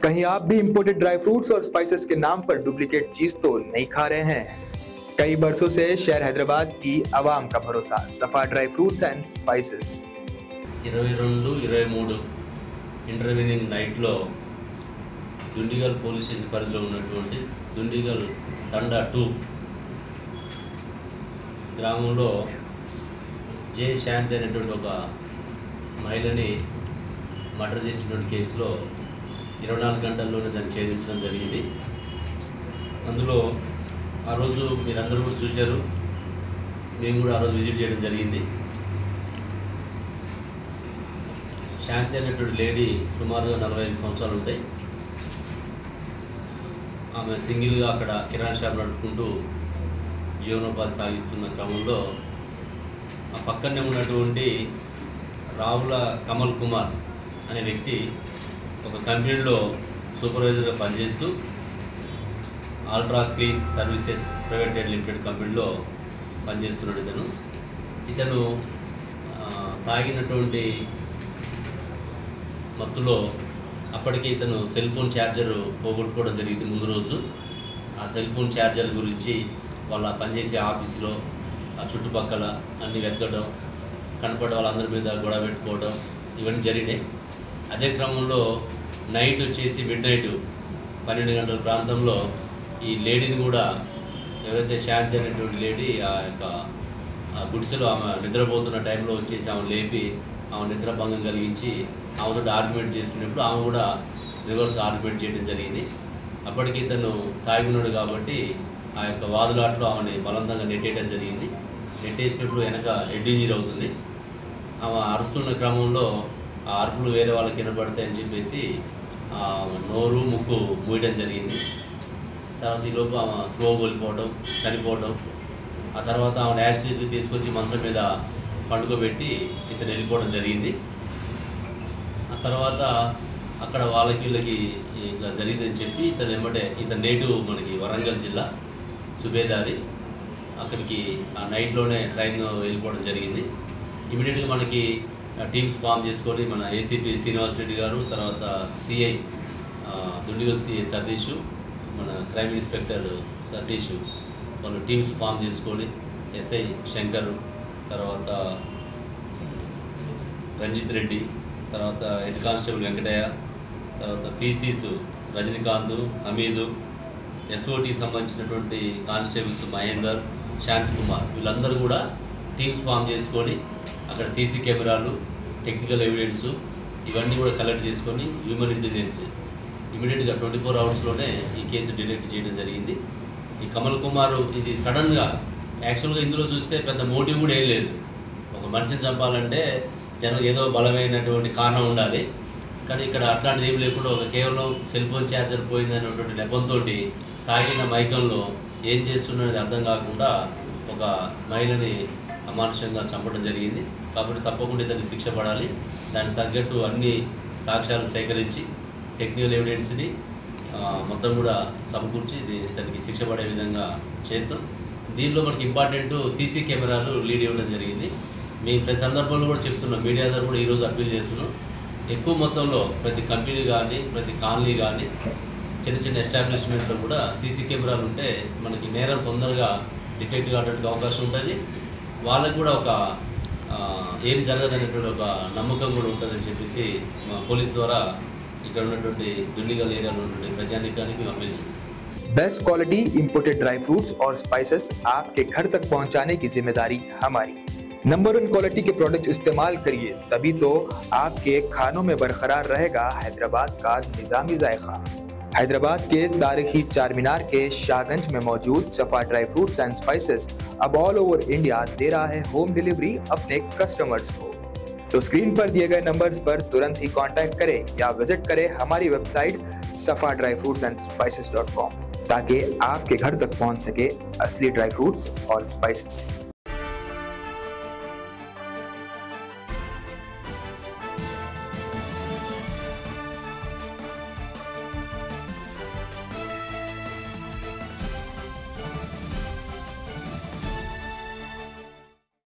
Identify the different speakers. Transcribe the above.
Speaker 1: कहीं आप भी इंपोर्टेड ड्राई फ्रूट्स और स्पाइसेस के नाम पर डुप्लीकेट चीज तो नहीं खा रहे हैं? कई बरसों से शहर हैदराबाद की आवाम का भरोसा सफा dry fruits and spices.
Speaker 2: 22-23 intervening నైట్లో దుండిగల్ పోలీస్ స్టేషన్ పరిధిలో ఉన్నటువంటి దుండిగల్ తండా 2 గ్రామంలో జే శాంతి అనేటువంటి ఒక మహిళని మర్డర్ చేసినటువంటి కేసులో 24 గంటల్లోనే దాన్ని ఛేదించడం జరిగింది. అందులో ఆ రోజు మీరందరూ కూడా చూశారు, మేము కూడా ఆ రోజు విజిట్ చేయడం జరిగింది. శాంతి అనేటువంటి లేడీ సుమారుగా 45 సంవత్సరాలు ఉంటాయి. ఆమె సింగిల్గా అక్కడ కిరాణా షాప్ నడుపుకుంటూ జీవనోపాధి సాగిస్తున్న క్రమంలో ఆ పక్కనే ఉన్నటువంటి రావుల కమల్ కుమార్ అనే వ్యక్తి ఒక కంపెనీలో సూపర్వైజర్గా పనిచేస్తూ ultra clean services private limited కంపెనీలో పనిచేస్తున్నాడు. ఇతను తాగినటువంటి మత్తులో అప్పటికే ఇతను సెల్ ఫోన్ ఛార్జర్ పోగొట్టుకోవడం జరిగింది. ముందు రోజు ఆ సెల్ ఫోన్ ఛార్జర్ గురించి వాళ్ళ పనిచేసే ఆఫీసులో ఆ చుట్టుపక్కల అన్ని వెతకడం, కనపడే వాళ్ళందరి మీద గొడవ పెట్టుకోవడం ఇవన్నీ జరిగినాయి. అదే క్రమంలో నైట్ వచ్చేసి మిడ్ నైట్ 12 గంటల ప్రాంతంలో ఈ లేడీని కూడా ఎవరైతే శాంతి అనేటువంటి లేడీ ఆ యొక్క గుడిసెలో ఆమె నిద్రపోతున్న టైంలో వచ్చేసి ఆమె లేపి ఆమె నిద్రభంగం కలిగించి ఆమెతో ఆర్గ్యుమెంట్ చేస్తున్నప్పుడు ఆమె కూడా రివర్స్ ఆర్గ్యుమెంట్ చేయడం జరిగింది. అప్పటికి ఇతను తాగినాడు కాబట్టి ఆ యొక్క వాదులాట్లో ఆమెని బలవంతంగా నెట్టేయడం జరిగింది. నెట్టేసినప్పుడు వెనక హెడ్ ఇంజరీ అవుతుంది. ఆమె అరుస్తున్న క్రమంలో ఆ అరుపులు వేరే వాళ్ళకి వినపడతాయని చెప్పేసి నోరు ముక్కు మూయడం జరిగింది. తర్వాత ఈలోపు ఆమె స్లో కోల్పోవడం, చనిపోవడం. ఆ తర్వాత ఆమె యాసిడ్ తీసుకొచ్చి మంచం మీద పండుకోబెట్టి ఇతను వెళ్ళిపోవడం జరిగింది. ఆ తర్వాత అక్కడ వీళ్ళకి ఇట్లా జరిగిందని చెప్పి ఇతను నేటివ్ మనకి వరంగల్ జిల్లా సుబేదారి అక్కడికి ఆ నైట్లోనే ట్రైన్ వెళ్ళిపోవడం జరిగింది. ఇమీడియట్గా మనకి టీమ్స్ ఫామ్ చేసుకొని మన ఏసీపీ శ్రీనివాస్ రెడ్డి గారు, తర్వాత సిఐ దుండిగల్ సిఐ సతీష్, మన క్రైమ్ ఇన్స్పెక్టర్ సతీష్ వాళ్ళు టీమ్స్ ఫామ్ చేసుకొని ఎస్ఐ శంకర్, తర్వాత రంజిత్ రెడ్డి, తర్వాత హెడ్ కానిస్టేబుల్ వెంకటయ్య, తర్వాత పీసీస్ రజనీకాంత్, హమీదు, ఎస్ఓటీకి సంబంధించినటువంటి కానిస్టేబుల్స్ మహేందర్, శాంతి కుమార్ వీళ్ళందరూ కూడా టీమ్స్ ఫామ్ చేసుకొని అక్కడ సీసీ కెమెరాలు, టెక్నికల్ ఎవిడెన్స్ ఇవన్నీ కూడా కలెక్ట్ చేసుకొని హ్యూమన్ ఇంటెలిజెన్స్ ఇమీడియట్గా 24 అవర్స్లోనే ఈ కేసు డిటెక్ట్ చేయడం జరిగింది. ఈ కమల్ కుమార్ ఇది సడన్గా యాక్చువల్గా ఇందులో చూస్తే పెద్ద మోటివ్ కూడా ఏం లేదు. ఒక మనిషిని చంపాలంటే ఏదో బలమైనటువంటి కారణం ఉండాలి, కానీ ఇక్కడ అట్లాంటిది ఏం లేకుండా ఒక కేవలం సెల్ ఫోన్ ఛార్జర్ పోయిందనేటువంటి నెపంతో తాగిన మైకంలో ఏం చేస్తున్నది అర్థం కాకుండా ఒక మహిళని అమానుషంగా చంపడం జరిగింది. కాబట్టి తప్పకుండా ఇతనికి శిక్ష పడాలి. దానికి తగ్గట్టు అన్ని సాక్ష్యాలు సేకరించి టెక్నికల్ ఎవిడెన్స్ని మొత్తం కూడా సమకూర్చి ఇతనికి శిక్ష పడే విధంగా చేస్తాం. దీనిలో మనకి ఇంపార్టెంట్ సీసీ కెమెరాలు లీడ్ ఇవ్వడం జరిగింది. మేము ప్రతి సందర్భంలో కూడా చెప్తున్నాం, మీడియా ద్వారా కూడా ఈరోజు అప్పీల్ చేస్తున్నాం. ఎక్కువ మొత్తంలో ప్రతి కంపెనీ కానీ ప్రతి కాలనీ కానీ చిన్న చిన్న ఎస్టాబ్లిష్మెంట్లో కూడా సీసీ కెమెరాలు ఉంటే మనకి నేరం తొందరగా డిటెక్ట్ కావడానికి అవకాశం ఉంటుంది. వాళ్ళకు కూడా ఒక ఏం జరగదనేటువంటి ఒక నమ్మకం కూడా ఉంటుందని చెప్పేసి మా పోలీస్ ద్వారా ఇక్కడ ఉన్నటువంటి దుండిగల్ ఏరియాలో ఉన్నటువంటి ప్రజానికానికి మేము అప్పీల్ చేస్తాం.
Speaker 1: Best quality imported dry fruits और स्पाइसेस आपके घर तक पहुंचाने की जिम्मेदारी हमारी। नंबर 1 क्वालिटी के प्रोडक्ट्स इस्तेमाल करिए, तभी तो आपके खानों में बरकरार रहेगा हैदराबाद का निजामी जायका। हैदराबाद के तारीखी चार मीनार के शाहगंज में मौजूद सफा ड्राई फ्रूट्स एंड स्पाइसेस अब ऑल ओवर इंडिया दे रहा है होम डिलीवरी अपने कस्टमर्स को। तो स्क्रीन पर दिए गए नंबर्स पर तुरंत ही कांटेक्ट करें या विजिट करें हमारी वेबसाइट safadryfruitsandsspices.com ताकि आपके घर तक पहुंच सके असली ड्राई फ्रूट्स और स्पाइसेस।